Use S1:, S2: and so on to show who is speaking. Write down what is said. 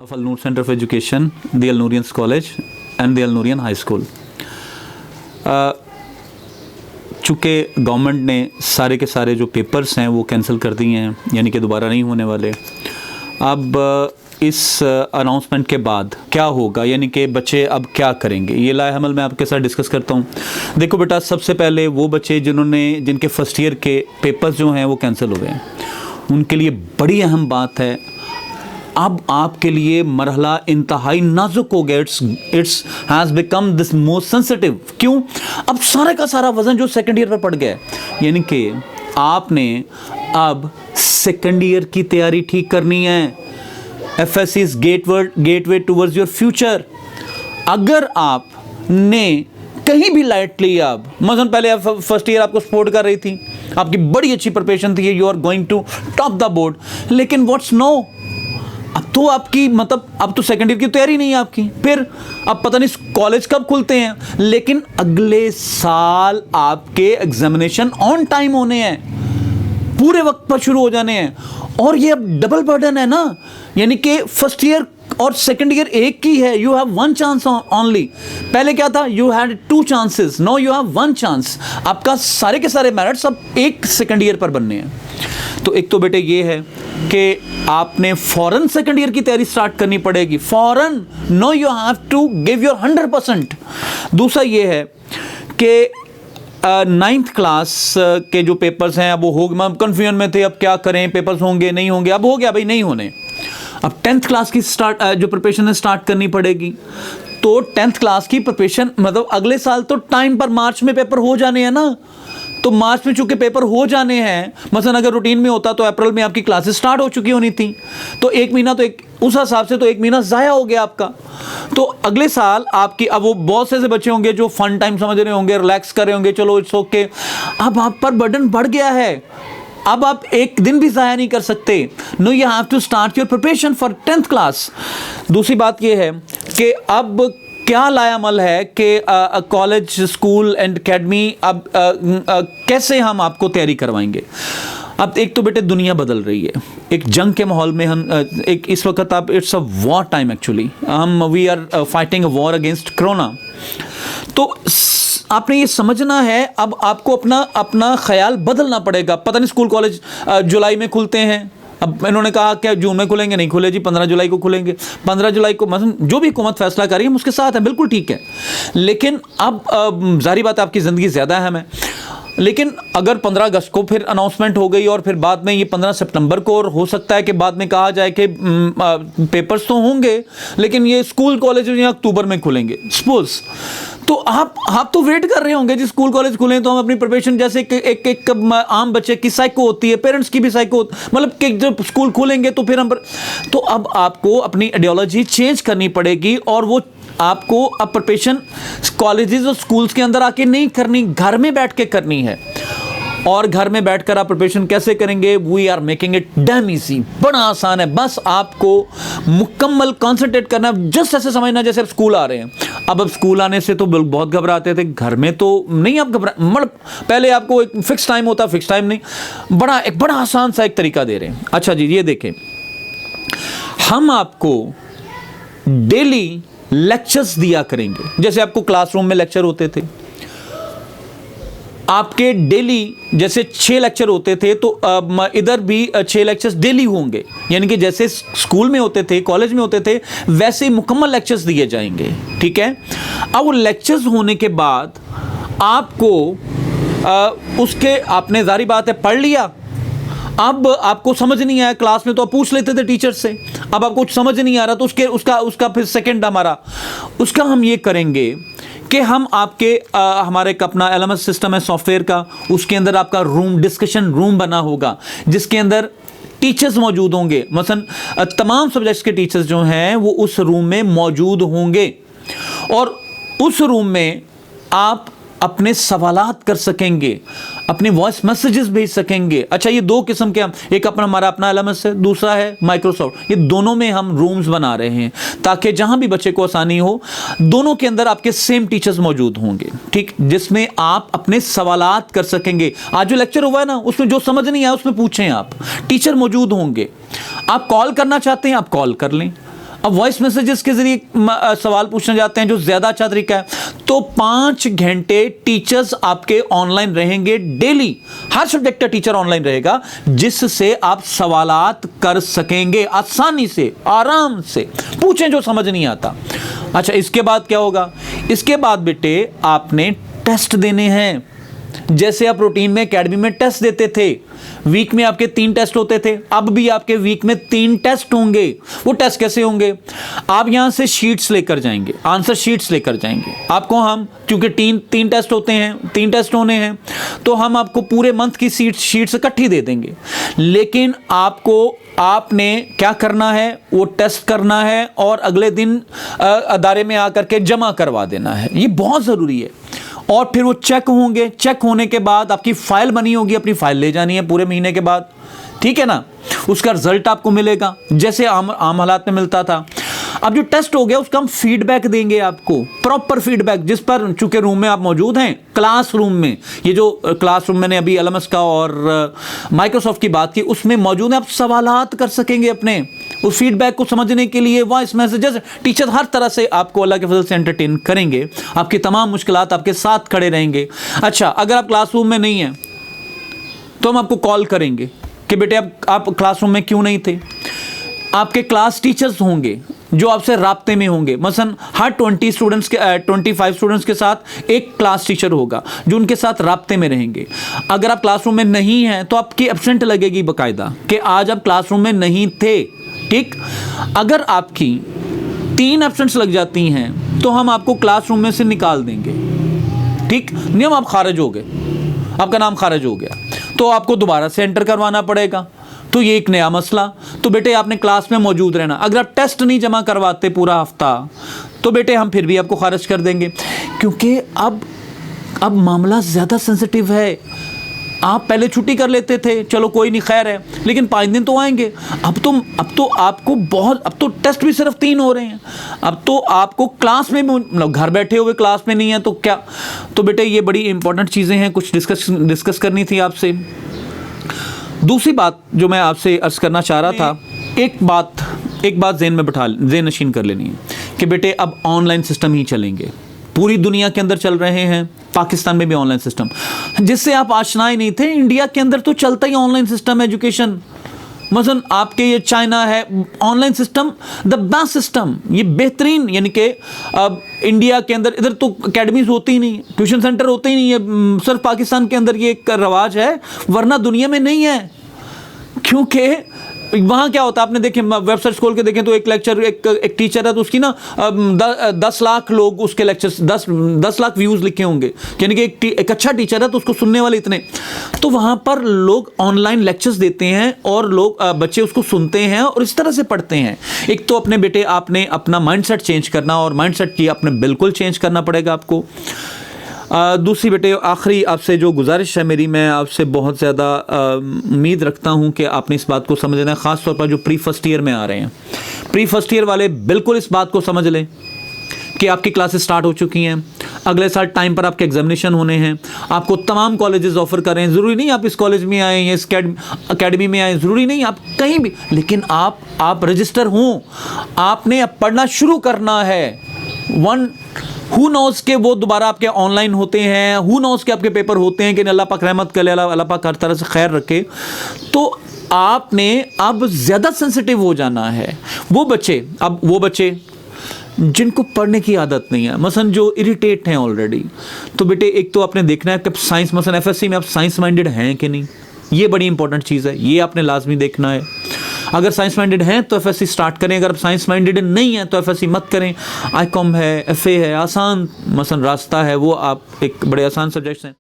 S1: of Al Noor Center of Education, the Al Noorians College and the Al Noorian High School. चूँकि government ने सारे के सारे जो पेपर्स हैं वो कैंसिल कर दिए हैं, यानी कि दोबारा नहीं होने वाले। अब इस अनाउंसमेंट के बाद क्या होगा, यानी कि बच्चे अब क्या करेंगे, ये लाएहमल मैं आपके साथ डिस्कस करता हूँ। देखो बेटा, सबसे पहले वो बच्चे जिनके फर्स्ट ईयर के पेपर्स जो हैं वो कैंसिल हो गए हैं, उनके लिए बड़ी अहम बात है, अब आपके लिए मरहला इंतहाई नाजुक हो गया। It's has become this most sensitive. क्यों? अब सारे का सारा वजन जो सेकंड ईयर पर पड़ गया है, यानी कि आपने अब सेकंड ईयर की तैयारी ठीक करनी है। FSC is gateway towards your future. अगर आपने कहीं भी लाइट लिया, अब मसलन पहले आप फर्स्ट ईयर आपको सपोर्ट कर रही थी, आपकी बड़ी अच्छी प्रिपरेशन थी, you are going to top the board, लेकिन व्हाट्स नो, अब तो आपकी अब तो सेकंड ईयर की तैयारी नहीं है आपकी। फिर अब पता नहीं कॉलेज कब खुलते हैं, लेकिन अगले साल आपके एग्जामिनेशन ऑन टाइम होने हैं, पूरे वक्त पर शुरू हो जाने हैं। और ये अब डबल बर्डन है ना, यानी कि फर्स्ट ईयर और सेकंड ईयर एक की है। You have one chance only. पहले क्या था? You had two chances, now you have one chance. आपका सारे के सारे मेरिट्स अब एक सेकंड ईयर पर बनने हैं। तो एक तो बेटे ये है कि आपने फौरन सेकंड ईयर की तैयारी स्टार्ट करनी पड़ेगी, फौरन। Now you have to give your 100%। दूसरा ये है कि नाइन्थ क्लास के जो पेपर्स हैं अब वो हो गए, कन्फ्यूजन में थे, अब क्या करें, पेपर्स होंगे नहीं होंगे। अब हो गया भाई, नहीं होने। अब 10th क्लास की जो प्रिपरेशन है स्टार्ट करनी पड़ेगी। तो 10th क्लास की प्रिपरेशन अगले साल तो टाइम पर मार्च में पेपर हो जाने हैं ना, तो मार्च में चूंकि पेपर हो जाने हैं, मसलन अगर रूटीन में होता तो अप्रैल में आपकी क्लासेस स्टार्ट हो चुकी होनी थी, तो एक महीना तो उस हिसाब से तो एक महीना ज़ाया हो गया आपका। तो अगले साल आपकी अब वो बहुत से ऐसे बच्चे होंगे जो फन टाइम समझ रहे होंगे, रिलैक्स कर रहे होंगे, चलो इट्स ओके। अब आप पर बर्डन बढ़ गया है, अब आप एक दिन भी ज़ाया नहीं कर सकते। Now you have to start your preparation for 10th class. दूसरी बात यह है कि अब क्या लायामल है कि कॉलेज, स्कूल एंड एकेडमी अब कैसे हम आपको तैयारी करवाएंगे। अब एक तो बेटे दुनिया बदल रही है, एक जंग के माहौल में हम एक इस वक्त आप it's a war time actually, we are fighting a war against corona. तो आपने ये समझना है, अब आपको अपना ख्याल बदलना पड़ेगा। पता नहीं स्कूल कॉलेज जुलाई में खुलते हैं, अब इन्होंने कहा क्या जून में खुलेंगे, नहीं खुले जी, 15 जुलाई को खुलेंगे। 15 जुलाई को मतलब जो भी हुकूमत फैसला कर रही है हम उसके साथ हैं, बिल्कुल ठीक है। लेकिन अब जाहिर बात है आपकी ज़िंदगी ज़्यादा अहम है। लेकिन अगर 15 अगस्त को फिर अनाउंसमेंट हो गई और फिर बाद में ये 15 सितंबर को, और हो सकता है कि बाद में कहा जाए कि पेपर्स तो होंगे लेकिन ये स्कूल कॉलेज या अक्टूबर में खुलेंगे सपोज, तो आप तो वेट कर रहे होंगे जी स्कूल कॉलेज खुलें तो हम अपनी प्रिपरेशन, जैसे एक आम बच्चे की साइको होती है, पेरेंट्स की भी साइको, मतलब कि जब स्कूल खुलेंगे तो फिर हम, तो अब आपको अपनी आइडियोलॉजी चेंज करनी पड़ेगी। और वो आपको अब प्रिपरेशन कॉलेजेस और स्कूल्स के अंदर आके नहीं करनी, घर में बैठ के करनी है। और घर में बैठकर आप प्रिपरेशन कैसे करेंगे? We are making it damn easy, बड़ा आसान है। बस आपको मुकम्मल कॉन्सेंट्रेट करना, जस्ट ऐसे समझना जैसे आप स्कूल आ रहे हैं। अब स्कूल आने से तो बहुत घबराते थे, घर में तो नहीं आप घबरा, मतलब पहले आपको एक फिक्स टाइम होता, फिक्स टाइम नहीं, एक बड़ा आसान सा एक तरीका दे रहे हैं। अच्छा जी, ये देखें, हम आपको डेली लेक्चर्स दिया करेंगे, जैसे आपको क्लासरूम में लेक्चर होते थे, आपके डेली जैसे 6 लेक्चर होते थे तो इधर भी 6 लेक्चर्स डेली होंगे, यानी कि जैसे स्कूल में होते थे, कॉलेज में होते थे, वैसे ही मुकम्मल लेक्चर्स दिए जाएंगे। ठीक है। अब वो लेक्चर्स होने के बाद आपको उसके आपने जारी बात है पढ़ लिया, अब आपको समझ नहीं आया, क्लास में तो आप पूछ लेते थे टीचर से, अब आपको कुछ समझ नहीं आ रहा तो उसका फिर सेकंड हमारा उसका हम ये करेंगे कि हम आपके हमारे एक अपना LMS सिस्टम है सॉफ्टवेयर का, उसके अंदर आपका रूम, डिस्कशन रूम बना होगा, जिसके अंदर टीचर्स मौजूद होंगे। मसलन तमाम सब्जेक्ट्स के टीचर्स जो हैं वो उस रूम में मौजूद होंगे, और उस रूम में आप अपने सवालात कर सकेंगे, अपने वॉइस मैसेजेस भेज सकेंगे। अच्छा, ये 2 किस्म के, हम एक हमारा अपना LMS है, दूसरा है माइक्रोसॉफ्ट, ये दोनों में हम रूम्स बना रहे हैं ताकि जहां भी बच्चे को आसानी हो, दोनों के अंदर आपके सेम टीचर्स मौजूद होंगे, ठीक, जिसमें आप अपने सवालात कर सकेंगे। आज जो लेक्चर हुआ है ना, उसमें जो समझ नहीं आया उसमें पूछें आप, टीचर मौजूद होंगे। आप कॉल करना चाहते हैं आप कॉल कर लें, अब वॉइस मैसेजेस के जरिए सवाल पूछने जाते हैं जो ज़्यादा अच्छा तरीका है, तो 5 घंटे टीचर्स आपके ऑनलाइन रहेंगे डेली। हर सब्जेक्ट का टीचर ऑनलाइन रहेगा, जिससे आप सवालात कर सकेंगे आसानी से, आराम से पूछें जो समझ नहीं आता। अच्छा, इसके बाद क्या होगा? इसके बाद बेटे आपने टेस्ट देने हैं। जैसे आप रूटीन में एकेडमी में टेस्ट देते थे, वीक में आपके 3 टेस्ट होते थे, अब भी आपके वीक में 3 टेस्ट होंगे। वो टेस्ट कैसे होंगे? आप यहां से शीट्स लेकर जाएंगे, आंसर शीट्स लेकर जाएंगे। आपको हम, क्योंकि 3 टेस्ट होते हैं, 3 टेस्ट होने हैं, तो हम आपको पूरे मंथ की शीट्स इकट्ठी दे देंगे। लेकिन आपने क्या करना है? वो टेस्ट करना है और अगले दिन अदारे में आकर के जमा करवा देना है। ये बहुत ज़रूरी है। और फिर वो चेक होंगे, चेक होने के बाद आपकी फाइल बनी होगी, अपनी फाइल ले जानी है पूरे महीने के बाद, ठीक है ना? उसका रिजल्ट आपको मिलेगा जैसे आम हालात में मिलता था। अब जो टेस्ट हो गया उसका हम फीडबैक देंगे आपको, प्रॉपर फीडबैक, जिस पर चूंकि रूम में आप मौजूद हैं, क्लासरूम में, ये जो क्लासरूम मैंने अभी एलएमएस का और माइक्रोसॉफ्ट की बात की, उसमें मौजूद है, आप सवालात कर सकेंगे अपने उस फीडबैक को समझने के लिए। वॉइस मैसेजेस, टीचर हर तरह से आपको अल्लाह के फजल से एंटरटेन करेंगे, आपकी तमाम मुश्किलात आपके साथ खड़े रहेंगे। अच्छा, अगर आप क्लासरूम में नहीं हैं तो हम आपको कॉल करेंगे कि बेटे आप क्लासरूम में क्यों नहीं थे। आपके क्लास टीचर्स होंगे जो आपसे राब्ते में होंगे। मसलन हर 25 स्टूडेंट्स के साथ एक क्लास टीचर होगा जो उनके साथ राब्ते में रहेंगे। अगर आप क्लासरूम में नहीं हैं तो आपकी एब्सेंट लगेगी बाकायदा कि आज आप क्लासरूम में नहीं थे, ठीक। अगर आपकी 3 एब्सेंट्स लग जाती हैं तो हम आपको क्लासरूम में से निकाल देंगे, ठीक। नियम, आप खारिज हो गए, आपका नाम खारिज हो गया, तो आपको दोबारा से एंटर करवाना पड़ेगा। तो ये एक नया मसला। तो बेटे आपने क्लास में मौजूद रहना। अगर आप टेस्ट नहीं जमा करवाते पूरा हफ्ता तो बेटे हम फिर भी आपको खारिज कर देंगे, क्योंकि अब मामला ज़्यादा सेंसिटिव है। आप पहले छुट्टी कर लेते थे, चलो कोई नहीं, खैर है, लेकिन 5 दिन तो आएंगे। अब तो आपको अब तो टेस्ट भी सिर्फ 3 हो रहे हैं। अब तो आपको क्लास में, मतलब घर बैठे हुए क्लास में नहीं है तो क्या। तो बेटे ये बड़ी इंपॉर्टेंट चीज़ें हैं, कुछ डिस्कस करनी थी आपसे। दूसरी बात जो मैं आपसे अर्ज़ करना चाह रहा था, एक बात ज़हन नशीन कर लेनी है कि बेटे अब ऑनलाइन सिस्टम ही चलेंगे। पूरी दुनिया के अंदर चल रहे हैं, पाकिस्तान में भी ऑनलाइन सिस्टम, जिससे आप आशना ही नहीं थे। इंडिया के अंदर तो चलता ही ऑनलाइन सिस्टम एजुकेशन। मसलन आपके ये चाइना है, online system the best system, ये बेहतरीन। यानी कि अब इंडिया के अंदर इधर तो अकेडमीज होती ही नहीं, ट्यूशन सेंटर होते ही नहीं है, सिर्फ पाकिस्तान के अंदर ये एक रवाज है, वरना दुनिया में नहीं है। क्योंकि वहाँ क्या होता है, आपने देखे, वेबसाइट खोल के देखें तो एक लेक्चर, एक टीचर है तो उसकी ना 10 लाख लोग उसके लेक्चर्स, 10 लाख व्यूज़ लिखे होंगे। यानी कि एक अच्छा टीचर है तो उसको सुनने वाले इतने। तो वहाँ पर लोग ऑनलाइन लेक्चर्स देते हैं और लोग बच्चे उसको सुनते हैं और इस तरह से पढ़ते हैं। एक तो अपने बेटे आपने अपना माइंडसेट चेंज करना, और माइंडसेट की आपने बिल्कुल चेंज करना पड़ेगा आपको। दूसरी बेटे आखिरी आपसे जो गुजारिश है मेरी, मैं आपसे बहुत ज़्यादा उम्मीद रखता हूं कि आपने इस बात को समझ लेना है, ख़ास तौर पर जो प्री फर्स्ट ईयर में आ रहे हैं। प्री फर्स्ट ईयर वाले बिल्कुल इस बात को समझ लें कि आपकी क्लासेस स्टार्ट हो चुकी हैं। अगले साल टाइम पर आपके एग्जामिनेशन होने हैं। आपको तमाम कॉलेजेस ऑफर कर रहे हैं। ज़रूरी नहीं आप इस कॉलेज में आए या इस अकेडमी में आए, ज़रूरी नहीं आप कहीं भी, लेकिन आप रजिस्टर हों। आपने अब पढ़ना शुरू करना है। हु नोज़ के वो दोबारा आपके ऑनलाइन होते हैं, हु नोज़ के आपके पेपर होते हैं कि अल्लाह पाक रहमत करे, अल्लाह पाक हर तरह से खैर रखे। तो आपने अब ज़्यादा सेंसिटिव हो जाना है। वो बच्चे जिनको पढ़ने की आदत नहीं है, मसलन जो इरिटेट हैं ऑलरेडी, तो बेटे एक तो आपने देखना है कि साइंस, मसलन एफएससी में आप साइंस माइंडेड हैं कि नहीं, ये बड़ी इंपॉर्टेंट चीज़ है, ये आपने लाजमी देखना है। अगर साइंस माइंडेड हैं तो एफएससी स्टार्ट करें, अगर आप साइंस माइंडेड नहीं हैं तो एफएससी मत करें। आईकॉम है, एफए है, आसान मसलन रास्ता है, वो आप एक बड़े आसान सब्जेक्ट्स हैं।